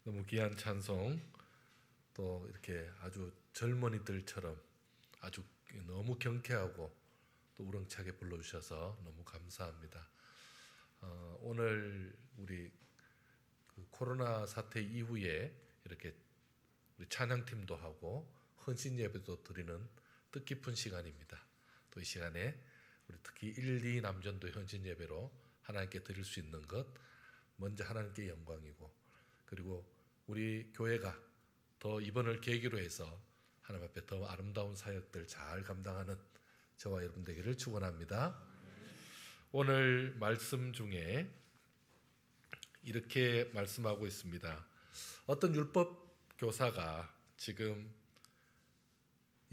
너무 귀한 찬송, 또 이렇게 아주 젊은이들처럼 아주 너무 경쾌하고 또 우렁차게 불러주셔서 너무 감사합니다. 오늘 우리 그 코로나 사태 이후에 이렇게 우리 찬양팀도 하고 헌신 예배도 드리는 뜻깊은 시간입니다. 또 이 시간에 우리 특히 1, 2 남전도 헌신 예배로 하나님께 드릴 수 있는 것 먼저 하나님께 영광이고, 그리고 우리 교회가 더 이번을 계기로 해서 하나님 앞에 더 아름다운 사역들 잘 감당하는 저와 여러분 되기를 축원합니다. 오늘 말씀 중에 이렇게 말씀하고 있습니다. 어떤 율법 교사가 지금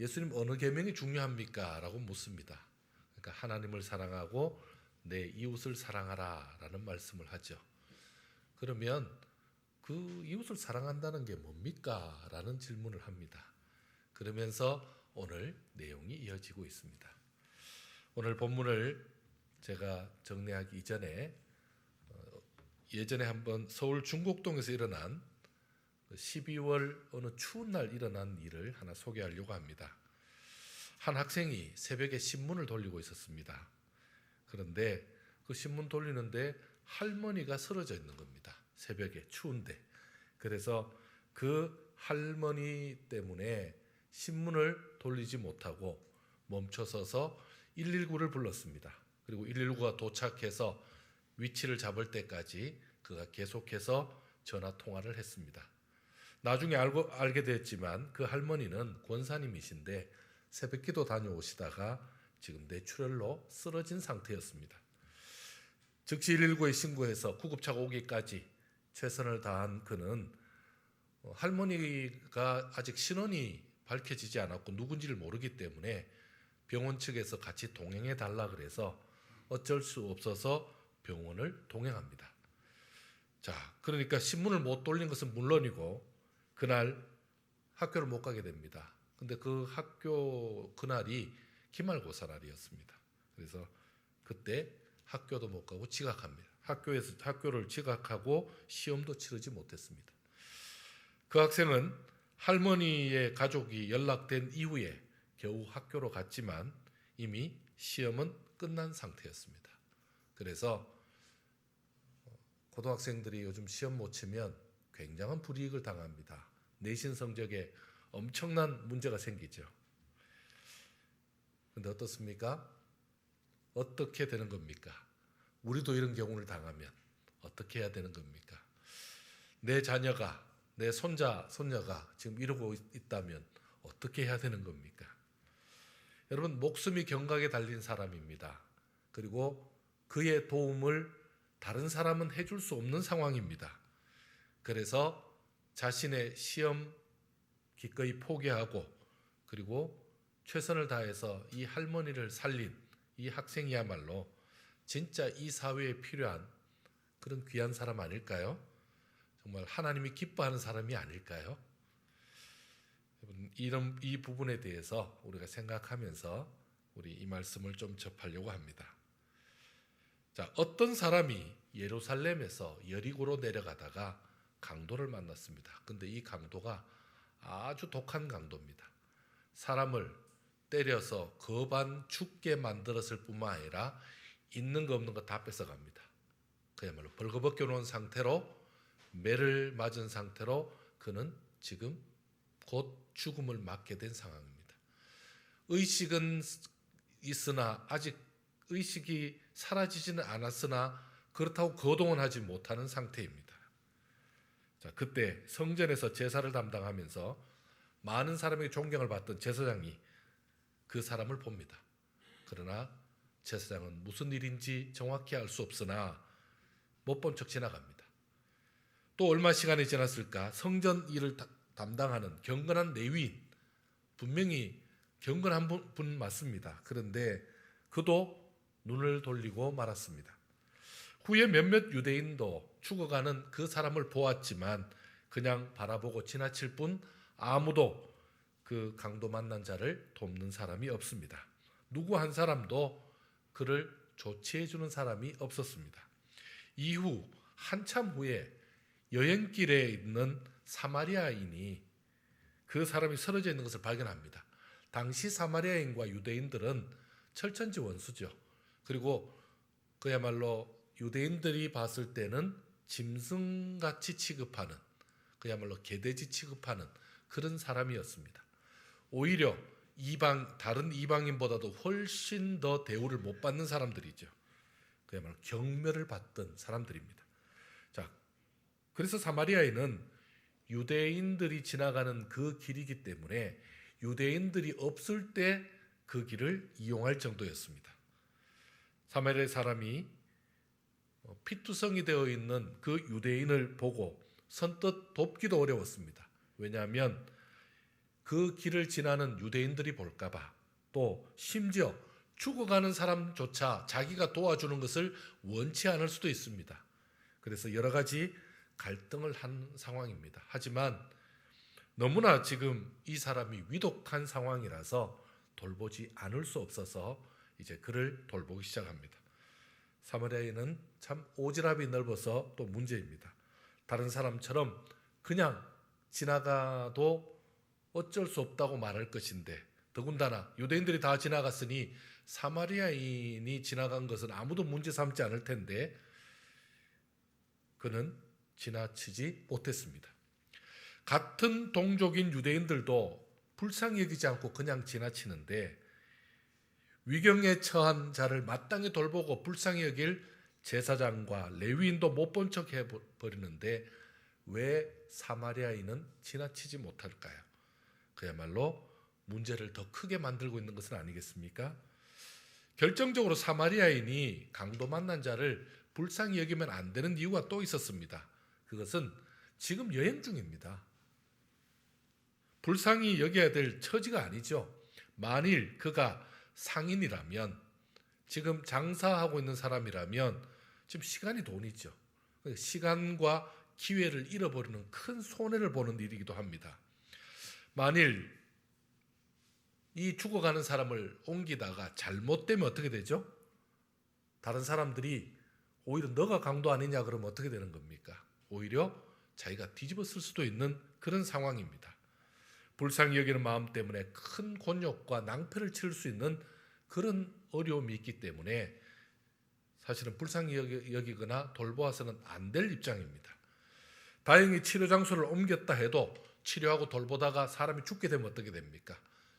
예수님 어느 계명이 중요합니까? 라고 묻습니다. 그러니까 하나님을 사랑하고 내 이웃을 사랑하라 라는 말씀을 하죠. 그러면 그 이웃을 사랑한다는 게 뭡니까? 라는 질문을 합니다. 그러면서 오늘 내용이 이어지고 있습니다. 오늘 본문을 제가 정리하기 이전에 예전에 한번 서울 중곡동에서 일어난 12월 어느 추운 날 일어난 일을 하나 소개하려고 합니다. 한 학생이 새벽에 신문을 돌리고 있었습니다. 그런데 그 신문 돌리는데 할머니가 쓰러져 있는 겁니다. 새벽에 추운데. 그래서 그 할머니 때문에 신문을 돌리지 못하고 멈춰서서 119를 불렀습니다. 그리고 119가 도착해서 위치를 잡을 때까지 그가 계속해서 전화 통화를 했습니다. 나중에 알게 됐지만 그 할머니는 권사님이신데 새벽기도 다녀오시다가 지금 뇌출혈로 쓰러진 상태였습니다. 즉시 119에 신고해서 구급차가 오기까지 최선을 다한 그는 할머니가 아직 신원이 밝혀지지 않았고 누군지를 모르기 때문에 병원 측에서 같이 동행해 달라 그래서 어쩔 수 없어서 병원을 동행합니다. 자, 그러니까 신문을 못 돌린 것은 물론이고 그날 학교를 못 가게 됩니다. 근데 그 학교 그날이 기말고사 날이었습니다. 그래서 그때 학교도 못 가고 지각합니다. 학교를 지각하고 시험도 치르지 못했습니다. 그 학생은 할머니의 가족이 연락된 이후에 겨우 학교로 갔지만 이미 시험은 끝난 상태였습니다. 그래서 고등학생들이 요즘 시험 못 치면 굉장한 불이익을 당합니다. 내신 성적에 엄청난 문제가 생기죠. 그런데 어떻습니까? 어떻게 되는 겁니까? 우리도 이런 경우를 당하면 어떻게 해야 되는 겁니까? 내 자녀가, 내 손자, 손녀가 지금 이러고 있다면 어떻게 해야 되는 겁니까? 여러분, 목숨이 경각에 달린 사람입니다. 그리고 그의 도움을 다른 사람은 해줄 수 없는 상황입니다. 그래서 자신의 시험 기꺼이 포기하고 그리고 최선을 다해서 이 할머니를 살린 이 학생이야말로 진짜 이 사회에 필요한 그런 귀한 사람 아닐까요? 정말 하나님이 기뻐하는 사람이 아닐까요? 이 부분에 대해서 우리가 생각하면서 우리 이 말씀을 좀 접하려고 합니다. 자, 어떤 사람이 예루살렘에서 여리고로 내려가다가 강도를 만났습니다. 근데 이 강도가 아주 독한 강도입니다. 사람을 때려서 거반 죽게 만들었을 뿐만 아니라 있는 거 없는 거 다 뺏어갑니다. 그야말로 벌거벗겨 놓은 상태로 매를 맞은 상태로 그는 지금 곧 죽음을 맞게 된 상황입니다. 의식은 있으나 아직 의식이 사라지지는 않았으나 그렇다고 거동은 하지 못하는 상태입니다. 자, 그때 성전에서 제사를 담당하면서 많은 사람에게 존경을 받던 제사장이 그 사람을 봅니다. 그러나 제사장은 무슨 일인지 정확히 알 수 없으나 못 본 척 지나갑니다. 또 얼마 시간이 지났을까 성전 일을 담당하는 경건한 레위인, 분명히 경건한 분 맞습니다. 그런데 그도 눈을 돌리고 말았습니다. 후에 몇몇 유대인도 죽어가는 그 사람을 보았지만 그냥 바라보고 지나칠 뿐 아무도 그 강도 만난 자를 돕는 사람이 없습니다. 누구 한 사람도 그를 조치해 주는 사람이 없었습니다. 이후 한참 후에 여행길에 있는 사마리아인이 그 사람이 쓰러져 있는 것을 발견합니다. 당시 사마리아인과 유대인들은 철천지 원수죠. 그리고 그야말로 유대인들이 봤을 때는 짐승같이 취급하는, 그야말로 개돼지 취급하는 그런 사람이었습니다. 오히려 다른 이방인보다도 훨씬 더 대우를 못 받는 사람들이죠. 그야말로 경멸을 받던 사람들입니다. 자, 그래서 사마리아인은 유대인들이 지나가는 그 길이기 때문에 유대인들이 없을 때 그 길을 이용할 정도였습니다. 사마리아 사람이 피투성이 되어 있는 그 유대인을 보고 선뜻 돕기도 어려웠습니다. 왜냐하면 그 길을 지나는 유대인들이 볼까봐, 또 심지어 죽어가는 사람조차 자기가 도와주는 것을 원치 않을 수도 있습니다. 그래서 여러 가지 갈등을 한 상황입니다. 하지만 너무나 지금 이 사람이 위독한 상황이라서 돌보지 않을 수 없어서 이제 그를 돌보기 시작합니다. 사마리아인은 참 오지랖이 넓어서 또 문제입니다. 다른 사람처럼 그냥 지나가도 어쩔 수 없다고 말할 것인데, 더군다나 유대인들이 다 지나갔으니 사마리아인이 지나간 것은 아무도 문제 삼지 않을 텐데 그는 지나치지 못했습니다. 같은 동족인 유대인들도 불쌍히 여기지 않고 그냥 지나치는데, 위경에 처한 자를 마땅히 돌보고 불쌍히 여길 제사장과 레위인도 못 본 척 해버리는데 왜 사마리아인은 지나치지 못할까요? 그야말로 문제를 더 크게 만들고 있는 것은 아니겠습니까? 결정적으로 사마리아인이 강도 만난 자를 불쌍히 여기면 안 되는 이유가 또 있었습니다. 그것은 지금 여행 중입니다. 불쌍히 여겨야 될 처지가 아니죠. 만일 그가 상인이라면, 지금 장사하고 있는 사람이라면 지금 시간이 돈이죠. 시간과 기회를 잃어버리는 큰 손해를 보는 일이기도 합니다. 만일 이 죽어가는 사람을 옮기다가 잘못되면 어떻게 되죠? 다른 사람들이 오히려 너가 강도 아니냐 그러면 어떻게 되는 겁니까? 오히려 자기가 뒤집어 쓸 수도 있는 그런 상황입니다. 불쌍히 여기는 마음 때문에 큰 곤욕과 낭패를 치를 수 있는 그런 어려움이 있기 때문에 사실은 불쌍히 여기거나 돌보아서는 안 될 입장입니다. 다행히 치료 장소를 옮겼다 해도 치료하고 돌보다가 사람이 죽게 되면 어떻게 됩니까?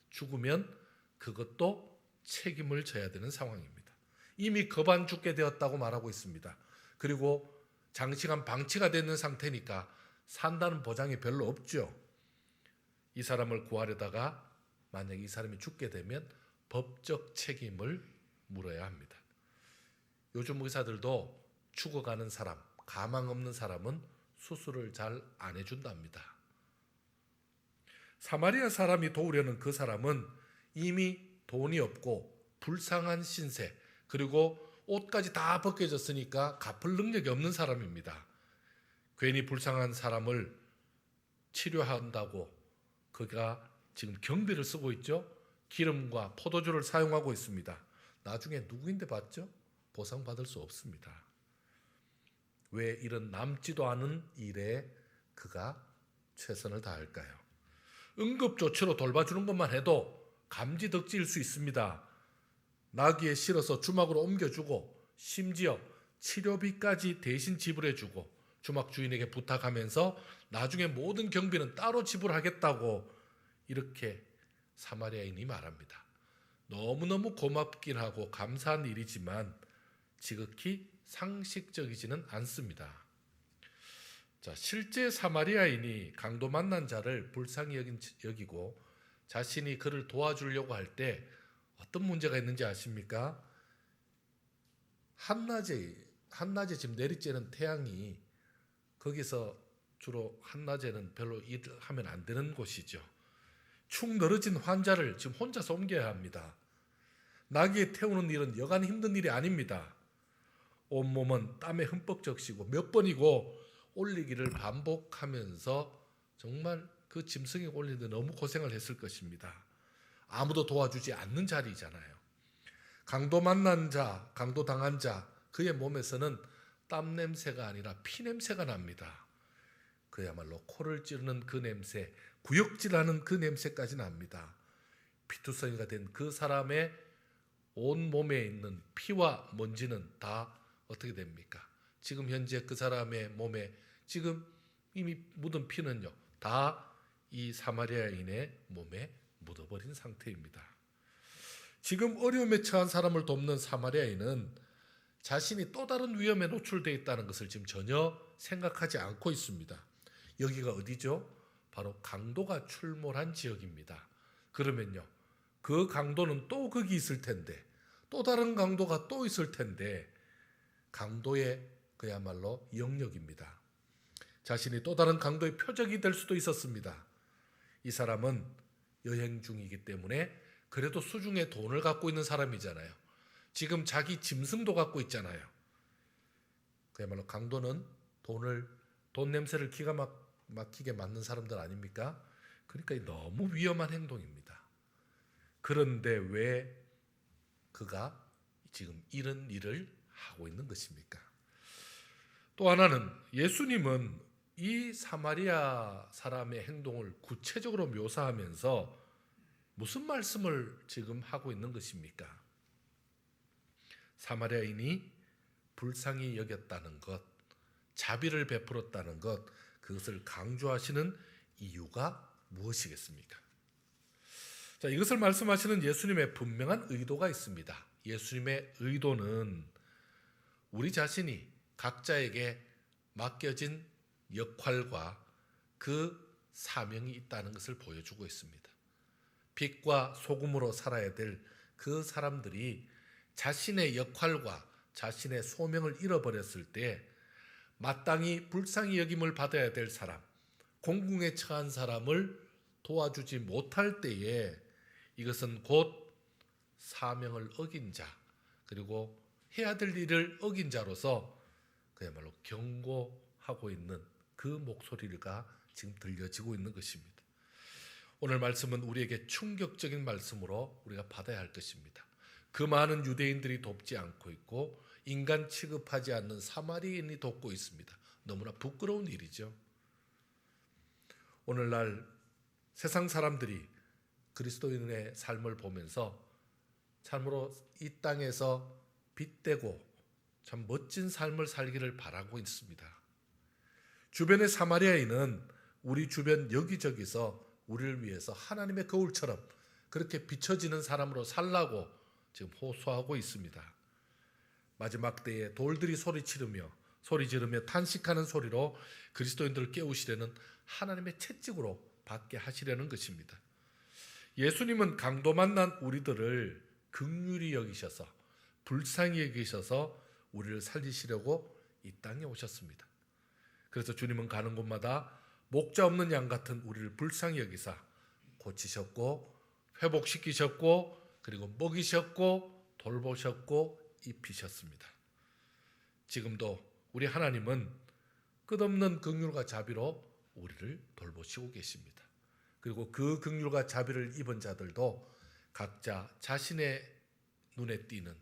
죽으면 그것도 책임을 져야 되는 상황입니다. 이미 거반 죽게 되었다고 말하고 있습니다. 그리고 장시간 방치가 되는 상태니까 산다는 보장이 별로 없죠. 이 사람을 구하려다가 만약 이 사람이 죽게 되면 법적 책임을 물어야 합니다. 요즘 의사들도 죽어가는 사람, 가망 없는 사람은 수술을 잘 안 해준답니다. 사마리아 사람이 도우려는 그 사람은 이미 돈이 없고 불쌍한 신세, 그리고 옷까지 다 벗겨졌으니까 갚을 능력이 없는 사람입니다. 괜히 불쌍한 사람을 치료한다고 그가 지금 경비를 쓰고 있죠. 기름과 포도주를 사용하고 있습니다. 나중에 누구인데 받죠? 보상받을 수 없습니다. 왜 이런 남지도 않은 일에 그가 최선을 다할까요? 응급조치로 돌봐주는 것만 해도 감지덕지일 수 있습니다. 나귀에 실어서 주막으로 옮겨주고 심지어 치료비까지 대신 지불해주고 주막 주인에게 부탁하면서 나중에 모든 경비는 따로 지불하겠다고 이렇게 사마리아인이 말합니다. 너무너무 고맙긴 하고 감사한 일이지만 지극히 상식적이지는 않습니다. 자, 실제 사마리아인이 강도 만난 자를 불쌍히 여기고 자신이 그를 도와주려고 할 때 어떤 문제가 있는지 아십니까? 한낮에 지금 내리쬐는 태양이, 거기서 주로 한낮에는 별로 일을 하면 안 되는 곳이죠. 축 늘어진 환자를 지금 혼자서 옮겨야 합니다. 나귀에 태우는 일은 여간 힘든 일이 아닙니다. 온몸은 땀에 흠뻑 적시고 몇 번이고 올리기를 반복하면서 정말 그 짐승이 올리는데 너무 고생을 했을 것입니다. 아무도 도와주지 않는 자리잖아요. 강도 만난 자, 강도 당한 자, 그의 몸에서는 땀 냄새가 아니라 피 냄새가 납니다. 그야말로 코를 찌르는 그 냄새, 구역질하는 그 냄새까지 납니다. 피투성이가 된 그 사람의 온 몸에 있는 피와 먼지는 다 어떻게 됩니까? 지금 현재 그 사람의 몸에 지금 이미 묻은 피는요, 다 이 사마리아인의 몸에 묻어버린 상태입니다. 지금 어려움에 처한 사람을 돕는 사마리아인은 자신이 또 다른 위험에 노출되어 있다는 것을 지금 전혀 생각하지 않고 있습니다. 여기가 어디죠? 바로 강도가 출몰한 지역입니다. 그러면요, 그 강도는 또 거기 있을 텐데, 또 다른 강도가 또 있을 텐데, 강도의 그야말로 영역입니다. 자신이 또 다른 강도의 표적이 될 수도 있었습니다. 이 사람은 여행 중이기 때문에 그래도 수중에 돈을 갖고 있는 사람이잖아요. 지금 자기 짐승도 갖고 있잖아요. 그야말로 강도는 돈 냄새를 기가 막히게 맡는 사람들 아닙니까? 그러니까 너무 위험한 행동입니다. 그런데 왜 그가 지금 이런 일을 하고 있는 것입니까? 또 하나는 예수님은 이 사마리아 사람의 행동을 구체적으로 묘사하면서 무슨 말씀을 지금 하고 있는 것입니까? 사마리아인이 불쌍히 여겼다는 것, 자비를 베풀었다는 것, 그것을 강조하시는 이유가 무엇이겠습니까? 자, 이것을 말씀하시는 예수님의 분명한 의도가 있습니다. 예수님의 의도는 우리 자신이 각자에게 맡겨진 역할과 그 사명이 있다는 것을 보여주고 있습니다. 빛과 소금으로 살아야 될 그 사람들이 자신의 역할과 자신의 소명을 잃어버렸을 때 마땅히 불쌍히 여김을 받아야 될 사람, 공궁에 처한 사람을 도와주지 못할 때에 이것은 곧 사명을 어긴 자, 그리고 해야 될 일을 어긴 자로서 그야말로 경고하고 있는 그 목소리가 지금 들려지고 있는 것입니다. 오늘 말씀은 우리에게 충격적인 말씀으로 우리가 받아야 할 것입니다. 그 많은 유대인들이 돕지 않고 있고 인간 취급하지 않는 사마리아인이 돕고 있습니다. 너무나 부끄러운 일이죠. 오늘날 세상 사람들이 그리스도인의 삶을 보면서 참으로 이 땅에서 빛되고 참 멋진 삶을 살기를 바라고 있습니다. 주변의 사마리아인은 우리 주변 여기저기서 우리를 위해서 하나님의 거울처럼 그렇게 비춰지는 사람으로 살라고 지금 호소하고 있습니다. 마지막 때에 돌들이 소리 지르며 탄식하는 소리로 그리스도인들을 깨우시려는 하나님의 채찍으로 받게 하시려는 것입니다. 예수님은 강도 만난 우리들을 긍휼히 여기셔서 불쌍히 여기셔서 우리를 살리시려고 이 땅에 오셨습니다. 그래서 주님은 가는 곳마다 목자 없는 양 같은 우리를 불쌍히 여기사 고치셨고 회복시키셨고 그리고 먹이셨고 돌보셨고 입히셨습니다. 지금도 우리 하나님은 끝없는 긍휼과 자비로 우리를 돌보시고 계십니다. 그리고 그 긍휼과 자비를 입은 자들도 각자 자신의 눈에 띄는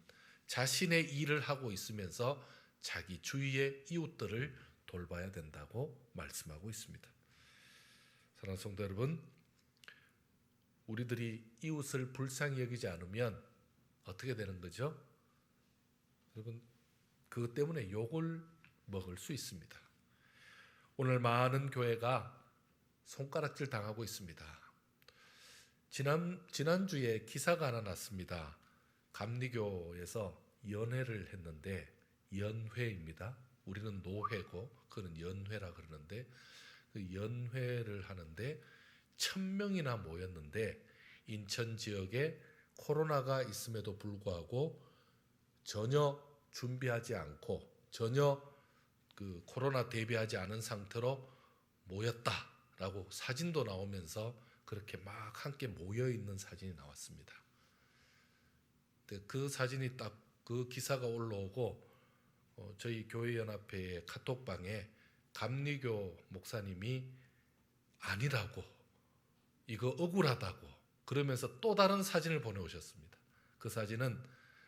자신의 일을 하고 있으면서 자기 주위의 이웃들을 돌봐야 된다고 말씀하고 있습니다. 사랑하는 성도 여러분, 우리들이 이웃을 불쌍히 여기지 않으면 어떻게 되는 거죠? 여러분, 그것 때문에 욕을 먹을 수 있습니다. 오늘 많은 교회가 손가락질 당하고 있습니다. 지난주에 기사가 하나 났습니다. 감리교에서 연회를 했는데, 연회입니다. 우리는 노회고 그는 연회라 그러는데, 그 연회를 하는데 1000명이나 모였는데 인천 지역에 코로나가 있음에도 불구하고 전혀 준비하지 않고 전혀 그 코로나 대비하지 않은 상태로 모였다라고 사진도 나오면서 그렇게 막 함께 모여 있는 사진이 나왔습니다. 근데 그 사진이 딱 그 기사가 올라오고 저희 교회연합회의 카톡방에 감리교 목사님이 아니라고, 이거 억울하다고 그러면서 또 다른 사진을 보내오셨습니다. 그 사진은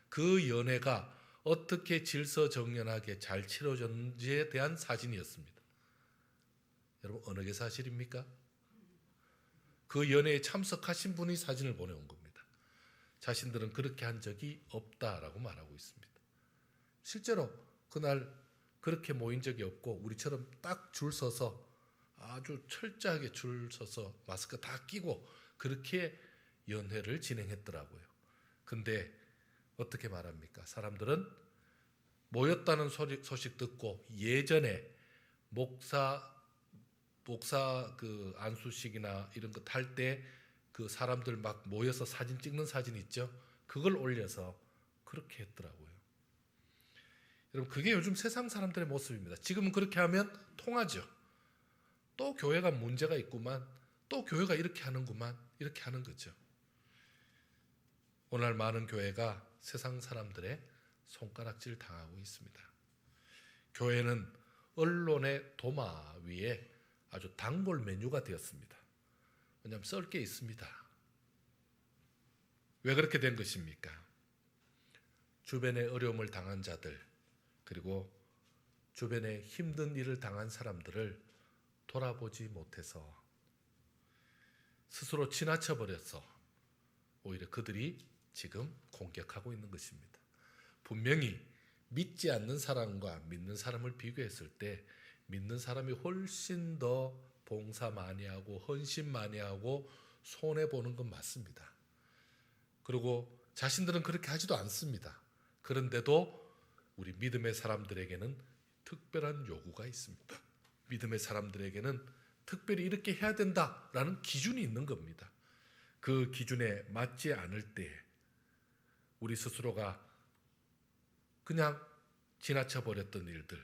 그 연회가 어떻게 질서정연하게 잘 치러졌는지에 대한 사진이었습니다. 여러분 어느 게 사실입니까? 그 연회에 참석하신 분이 사진을 보내온 겁니다. 자신들은 그렇게 한 적이 없다라고 말하고 있습니다. 실제로 그날 그렇게 모인 적이 없고 우리처럼 딱 줄 서서 아주 철저하게 줄 서서 마스크 다 끼고 그렇게 연회를 진행했더라고요. 근데 어떻게 말합니까? 사람들은 모였다는 소식 듣고 예전에 목사 그 안수식이나 이런 것 할 때 그 사람들 막 모여서 사진 찍는 사진 있죠? 그걸 올려서 그렇게 했더라고요. 여러분 그게 요즘 세상 사람들의 모습입니다. 지금은 그렇게 하면 통하죠. 또 교회가 문제가 있구만, 또 교회가 이렇게 하는구만, 이렇게 하는 거죠. 오늘 많은 교회가 세상 사람들의 손가락질 당하고 있습니다. 교회는 언론의 도마 위에 아주 단골 메뉴가 되었습니다. 왜냐하면 썰 게 있습니다. 왜 그렇게 된 것입니까? 주변에 어려움을 당한 자들, 그리고 주변에 힘든 일을 당한 사람들을 돌아보지 못해서 스스로 지나쳐 버려서 오히려 그들이 지금 공격하고 있는 것입니다. 분명히 믿지 않는 사람과 믿는 사람을 비교했을 때 믿는 사람이 훨씬 더 봉사 많이 하고 헌신 많이 하고 손해보는 건 맞습니다. 그리고 자신들은 그렇게 하지도 않습니다. 그런데도 우리 믿음의 사람들에게는 특별한 요구가 있습니다. 믿음의 사람들에게는 특별히 이렇게 해야 된다라는 기준이 있는 겁니다. 그 기준에 맞지 않을 때 우리 스스로가 그냥 지나쳐 버렸던 일들,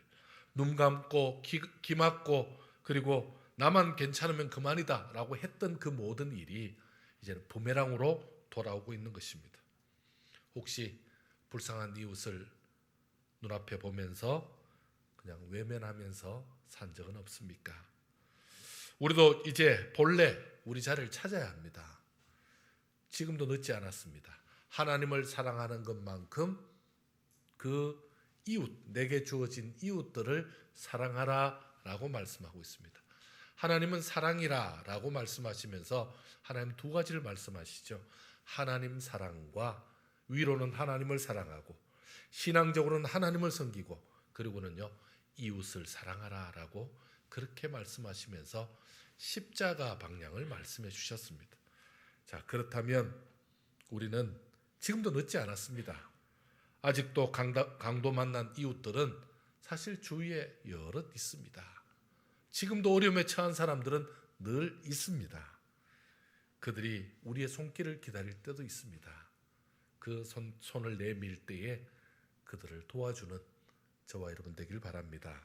눈 감고 귀 막고 그리고 나만 괜찮으면 그만이다 라고 했던 그 모든 일이 이제는 부메랑으로 돌아오고 있는 것입니다. 혹시 불쌍한 이웃을 눈앞에 보면서 그냥 외면하면서 산 적은 없습니까? 우리도 이제 본래 우리 자리를 찾아야 합니다. 지금도 늦지 않았습니다. 하나님을 사랑하는 것만큼 그 이웃, 내게 주어진 이웃들을 사랑하라 라고 말씀하고 있습니다. 하나님은 사랑이라 라고 말씀하시면서 하나님 두 가지를 말씀하시죠. 하나님 사랑과 위로는 하나님을 사랑하고 신앙적으로는 하나님을 섬기고 그리고는요 이웃을 사랑하라 라고 그렇게 말씀하시면서 십자가 방향을 말씀해 주셨습니다. 자, 그렇다면 우리는 지금도 늦지 않았습니다. 아직도 강도 만난 이웃들은 사실 주위에 여럿 있습니다. 지금도 어려움에 처한 사람들은 늘 있습니다. 그들이 우리의 손길을 기다릴 때도 있습니다. 그 손을 내밀 때에 그들을 도와주는 저와 여러분 되길 바랍니다.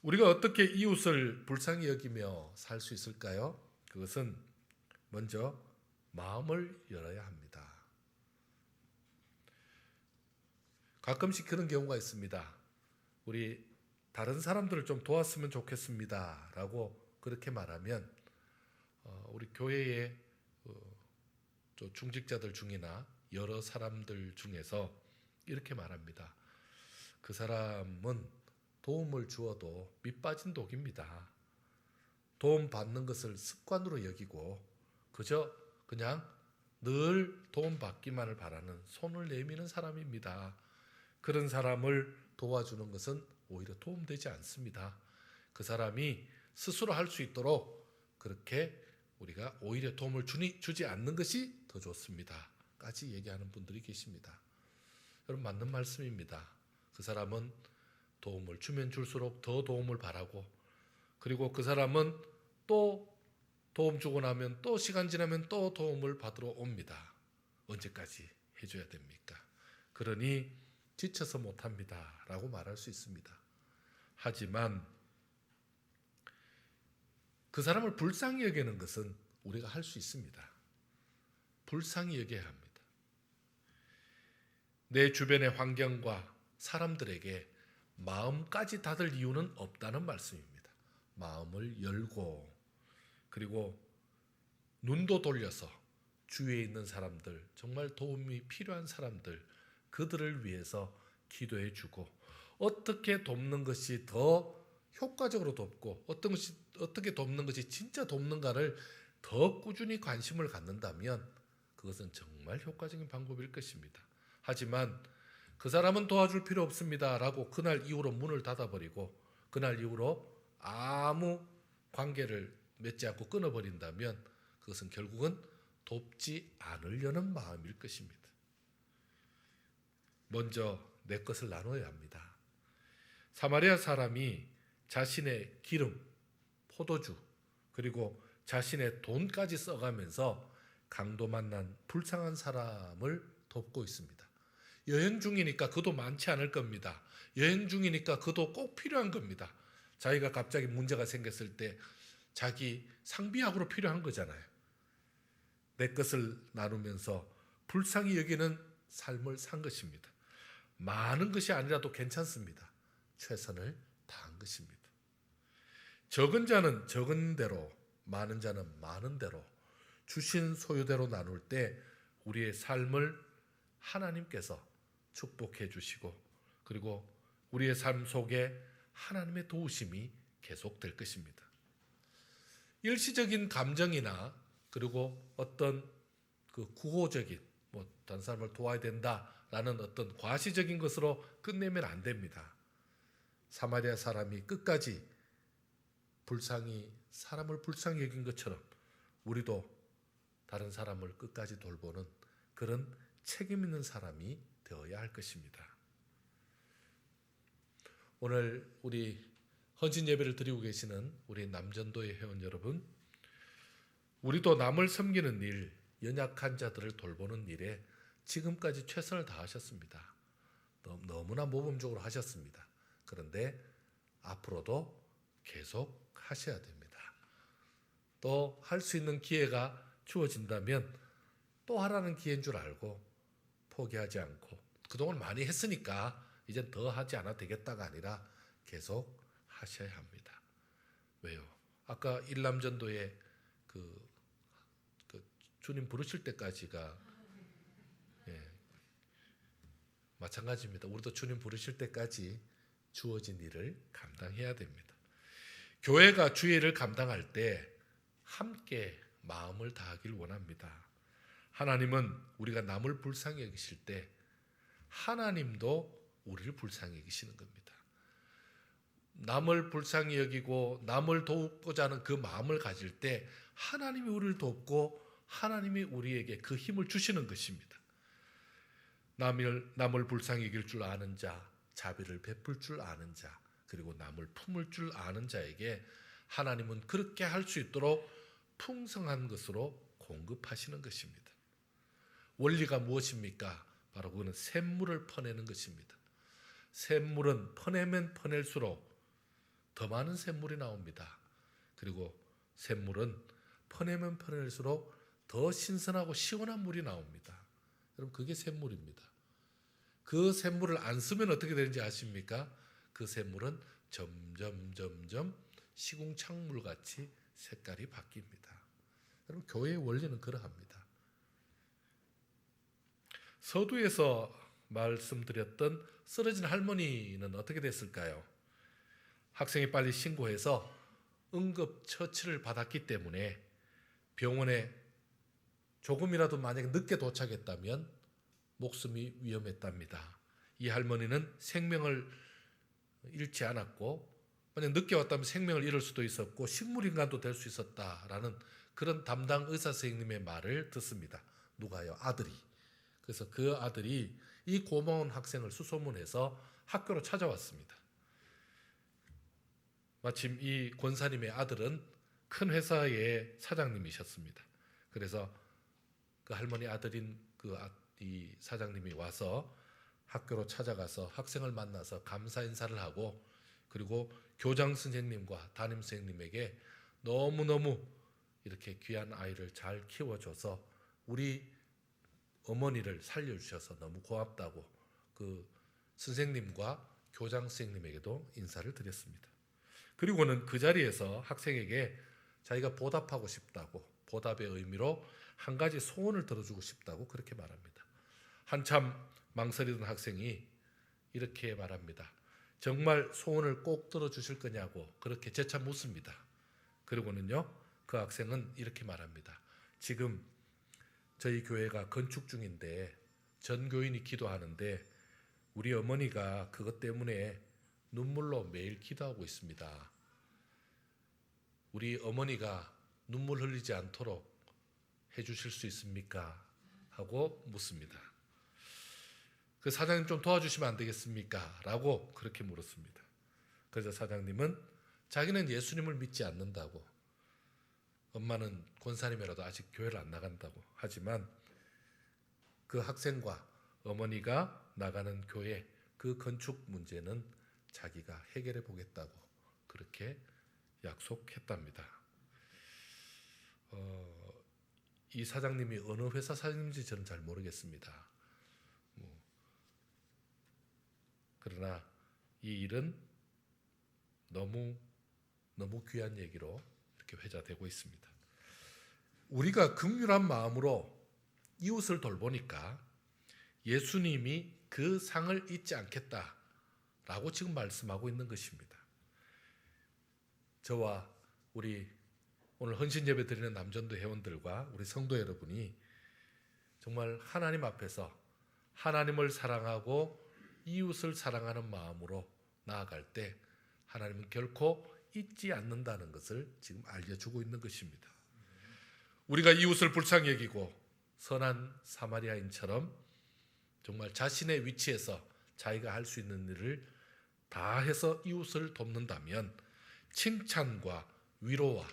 우리가 어떻게 이웃을 불쌍히 여기며 살 수 있을까요? 그것은 먼저 마음을 열어야 합니다. 가끔씩 그런 경우가 있습니다. 우리 다른 사람들을 좀 도왔으면 좋겠습니다 라고 그렇게 말하면 우리 교회의 중직자들 중이나 여러 사람들 중에서 이렇게 말합니다. 그 사람은 도움을 주어도 밑빠진 독입니다. 도움 받는 것을 습관으로 여기고 그냥 늘 도움 받기만을 바라는 손을 내미는 사람입니다. 그런 사람을 도와주는 것은 오히려 도움되지 않습니다. 그 사람이 스스로 할 수 있도록 그렇게 우리가 오히려 도움을 주지 않는 것이 더 좋습니다. 까지 얘기하는 분들이 계십니다. 여러분 맞는 말씀입니다. 그 사람은 도움을 주면 줄수록 더 도움을 바라고 그리고 그 사람은 또 도움 주고 나면 또 시간 지나면 또 도움을 받으러 옵니다. 언제까지 해줘야 됩니까? 그러니 지쳐서 못합니다 라고 말할 수 있습니다. 하지만 그 사람을 불쌍히 여기는 것은 우리가 할 수 있습니다. 불쌍히 여겨야 합니다. 내 주변의 환경과 사람들에게 마음까지 닫을 이유는 없다는 말씀입니다. 마음을 열고 그리고 눈도 돌려서 주위에 있는 사람들, 정말 도움이 필요한 사람들, 그들을 위해서 기도해 주고 어떻게 돕는 것이 더 효과적으로 돕고 어떻게 돕는 것이 진짜 돕는가를 더 꾸준히 관심을 갖는다면 그것은 정말 효과적인 방법일 것입니다. 하지만 그 사람은 도와줄 필요 없습니다 라고 그날 이후로 문을 닫아버리고 그날 이후로 아무 관계를 맺지 않고 끊어버린다면 그것은 결국은 돕지 않으려는 마음일 것입니다. 먼저 내 것을 나눠야 합니다. 사마리아 사람이 자신의 기름, 포도주, 그리고 자신의 돈까지 써가면서 강도 만난 불쌍한 사람을 돕고 있습니다. 여행 중이니까 그도 많지 않을 겁니다. 여행 중이니까 그도 꼭 필요한 겁니다. 자기가 갑자기 문제가 생겼을 때 자기 상비약으로 필요한 거잖아요. 내 것을 나누면서 불쌍히 여기는 삶을 산 것입니다. 많은 것이 아니라도 괜찮습니다. 최선을 다한 것입니다. 적은 자는 적은 대로, 많은 자는 많은 대로 주신 소유대로 나눌 때 우리의 삶을 하나님께서 축복해 주시고 그리고 우리의 삶 속에 하나님의 도우심이 계속될 것입니다. 일시적인 감정이나 그리고 어떤 그 구호적인 다른 사람을 도와야 된다라는 어떤 과시적인 것으로 끝내면 안 됩니다. 사마리아 사람이 끝까지 사람을 불쌍히 여긴 것처럼 우리도 다른 사람을 끝까지 돌보는 그런 책임 있는 사람이 되어야 할 것입니다. 오늘 우리 헌신 예배를 드리고 계시는 우리 남전도의 회원 여러분, 우리도 남을 섬기는 일, 연약한 자들을 돌보는 일에 지금까지 최선을 다하셨습니다. 너무나 모범적으로 하셨습니다. 그런데 앞으로도 계속 하셔야 됩니다. 또 할 수 있는 기회가 주어진다면 또 하라는 기회인 줄 알고 포기하지 않고 그동안 많이 했으니까 이젠 더 하지 않아도 되겠다가 아니라 계속 하셔야 합니다. 왜요? 아까 일남전도에 그 주님 부르실 때까지가 마찬가지입니다. 우리도 주님 부르실 때까지 주어진 일을 감당해야 됩니다. 교회가 주의 일을 감당할 때 함께 마음을 다하길 원합니다. 하나님은 우리가 남을 불쌍히 여기실 때 하나님도 우리를 불쌍히 여기시는 겁니다. 남을 불쌍히 여기고 남을 돕고자 하는 그 마음을 가질 때 하나님이 우리를 돕고 하나님이 우리에게 그 힘을 주시는 것입니다. 남을 불쌍히 여길 줄 아는 자, 자비를 베풀 줄 아는 자, 그리고 남을 품을 줄 아는 자에게 하나님은 그렇게 할 수 있도록 풍성한 것으로 공급하시는 것입니다. 원리가 무엇입니까? 바로 그거는 샘물을 퍼내는 것입니다. 샘물은 퍼내면 퍼낼수록 더 많은 샘물이 나옵니다. 그리고 샘물은 퍼내면 퍼낼수록 더 신선하고 시원한 물이 나옵니다. 여러분, 그게 샘물입니다. 그 샘물을 안 쓰면 어떻게 되는지 아십니까? 그 샘물은 점점 시궁창물같이 색깔이 바뀝니다. 여러분, 교회의 원리는 그러합니다. 서두에서 말씀드렸던 쓰러진 할머니는 어떻게 됐을까요? 학생이 빨리 신고해서 응급처치를 받았기 때문에 병원에 조금이라도 만약에 늦게 도착했다면 목숨이 위험했답니다. 이 할머니는 생명을 잃지 않았고 만약 늦게 왔다면 생명을 잃을 수도 있었고 식물인간도 될 수 있었다라는 그런 담당 의사 선생님의 말을 듣습니다. 누가요? 아들이. 그래서 그 아들이 이 고마운 학생을 수소문해서 학교로 찾아왔습니다. 마침 이 권사님의 아들은 큰 회사의 사장님이셨습니다. 그래서 그 할머니 아들인 이 사장님이 와서 학교로 찾아가서 학생을 만나서 감사 인사를 하고 그리고 교장 선생님과 담임 선생님에게 너무너무 이렇게 귀한 아이를 잘 키워줘서 우리 어머니를 살려주셔서 너무 고맙다고 그 선생님과 교장 선생님에게도 인사를 드렸습니다. 그리고는 그 자리에서 학생에게 자기가 보답하고 싶다고 보답의 의미로 한 가지 소원을 들어주고 싶다고 그렇게 말합니다. 한참 망설이던 학생이 이렇게 말합니다. 정말 소원을 꼭 들어주실 거냐고 그렇게 재차 묻습니다. 그리고는요, 그 학생은 이렇게 말합니다. 지금 저희 교회가 건축 중인데 전 교인이 기도하는데 우리 어머니가 그것 때문에 눈물로 매일 기도하고 있습니다. 우리 어머니가 눈물 흘리지 않도록 해주실 수 있습니까? 하고 묻습니다. 그 사장님 좀 도와주시면 안 되겠습니까? 라고 그렇게 물었습니다. 그래서 사장님은 자기는 예수님을 믿지 않는다고, 엄마는 권사님이라도 아직 교회를 안 나간다고 하지만 그 학생과 어머니가 나가는 교회 그 건축 문제는 자기가 해결해 보겠다고 그렇게 약속했답니다. 이 사장님이 어느 회사 사장님인지 저는 잘 모르겠습니다. 그러나 이 일은 너무 귀한 얘기로 이렇게 회자되고 있습니다. 우리가 긍휼한 마음으로 이웃을 돌보니까 예수님이 그 상을 잊지 않겠다라고 지금 말씀하고 있는 것입니다. 저와 우리 오늘 헌신 예배 드리는 남전도 회원들과 우리 성도 여러분이 정말 하나님 앞에서 하나님을 사랑하고 이웃을 사랑하는 마음으로 나아갈 때 하나님은 결코 잊지 않는다는 것을 지금 알려주고 있는 것입니다. 우리가 이웃을 불쌍히 여기고 선한 사마리아인처럼 정말 자신의 위치에서 자기가 할 수 있는 일을 다 해서 이웃을 돕는다면 칭찬과 위로와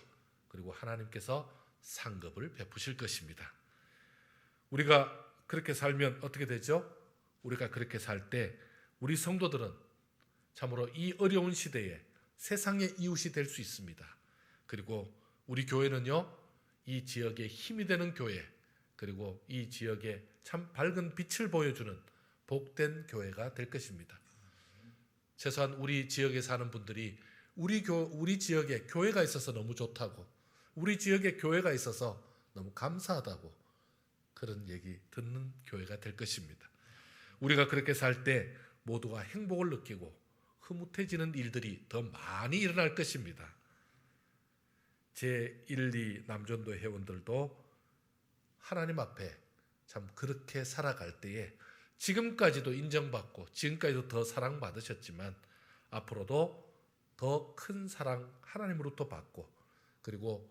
그리고 하나님께서 상급을 베푸실 것입니다. 우리가 그렇게 살면 어떻게 되죠? 우리가 그렇게 살 때 우리 성도들은 참으로 이 어려운 시대에 세상의 이웃이 될 수 있습니다. 그리고 우리 교회는요, 이 지역에 힘이 되는 교회, 그리고 이 지역에 참 밝은 빛을 보여주는 복된 교회가 될 것입니다. 최소한 우리 지역에 사는 분들이 우리 지역에 교회가 있어서 너무 좋다고, 우리 지역에 교회가 있어서 너무 감사하다고 그런 얘기 듣는 교회가 될 것입니다. 우리가 그렇게 살 때 모두가 행복을 느끼고 흐뭇해지는 일들이 더 많이 일어날 것입니다. 제1, 2 남전도 회원들도 하나님 앞에 참 그렇게 살아갈 때에 지금까지도 인정받고 지금까지도 더 사랑받으셨지만 앞으로도 더 큰 사랑 하나님으로부터 받고 그리고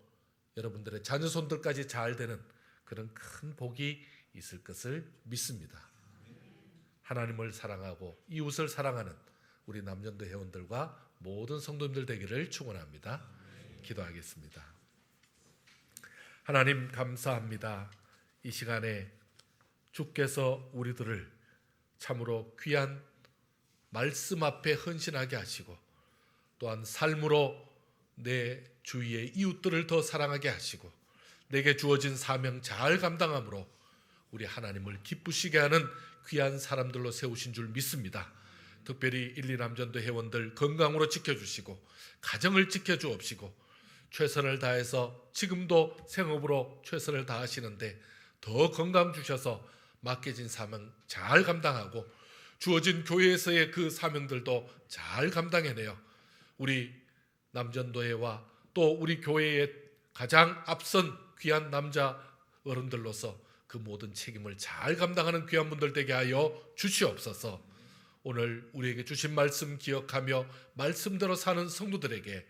여러분들의 자녀손들까지 잘 되는 그런 큰 복이 있을 것을 믿습니다. 하나님을 사랑하고 이웃을 사랑하는 우리 남전도 회원들과 모든 성도님들 되기를 축원합니다. 기도하겠습니다. 하나님 감사합니다. 이 시간에 주께서 우리들을 참으로 귀한 말씀 앞에 헌신하게 하시고 또한 삶으로 내 주위의 이웃들을 더 사랑하게 하시고 내게 주어진 사명 잘 감당함으로 우리 하나님을 기쁘시게 하는 귀한 사람들로 세우신 줄 믿습니다. 특별히 1, 2 남전도 회원들 건강으로 지켜주시고 가정을 지켜주옵시고 최선을 다해서 지금도 생업으로 최선을 다하시는데 더 건강 주셔서 맡겨진 사명 잘 감당하고 주어진 교회에서의 그 사명들도 잘 감당해내요. 우리 남전도회와 또 우리 교회의 가장 앞선 귀한 남자 어른들로서 그 모든 책임을 잘 감당하는 귀한 분들 되게 하여 주시옵소서. 오늘 우리에게 주신 말씀 기억하며 말씀대로 사는 성도들에게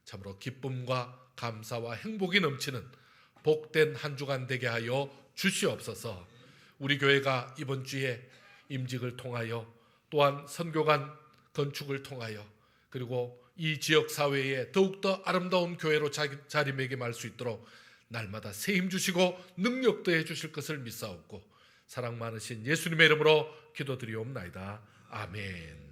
참으로 기쁨과 감사와 행복이 넘치는 복된 한 주간 되게 하여 주시옵소서. 우리 교회가 이번 주에 임직을 통하여 또한 선교관 건축을 통하여 그리고 이 지역 사회에 더욱더 아름다운 교회로 자리매김할 수 있도록 날마다 새 힘 주시고 능력 더해 주실 것을 믿사옵고 사랑 많으신 예수님의 이름으로 기도드리옵나이다. 아멘.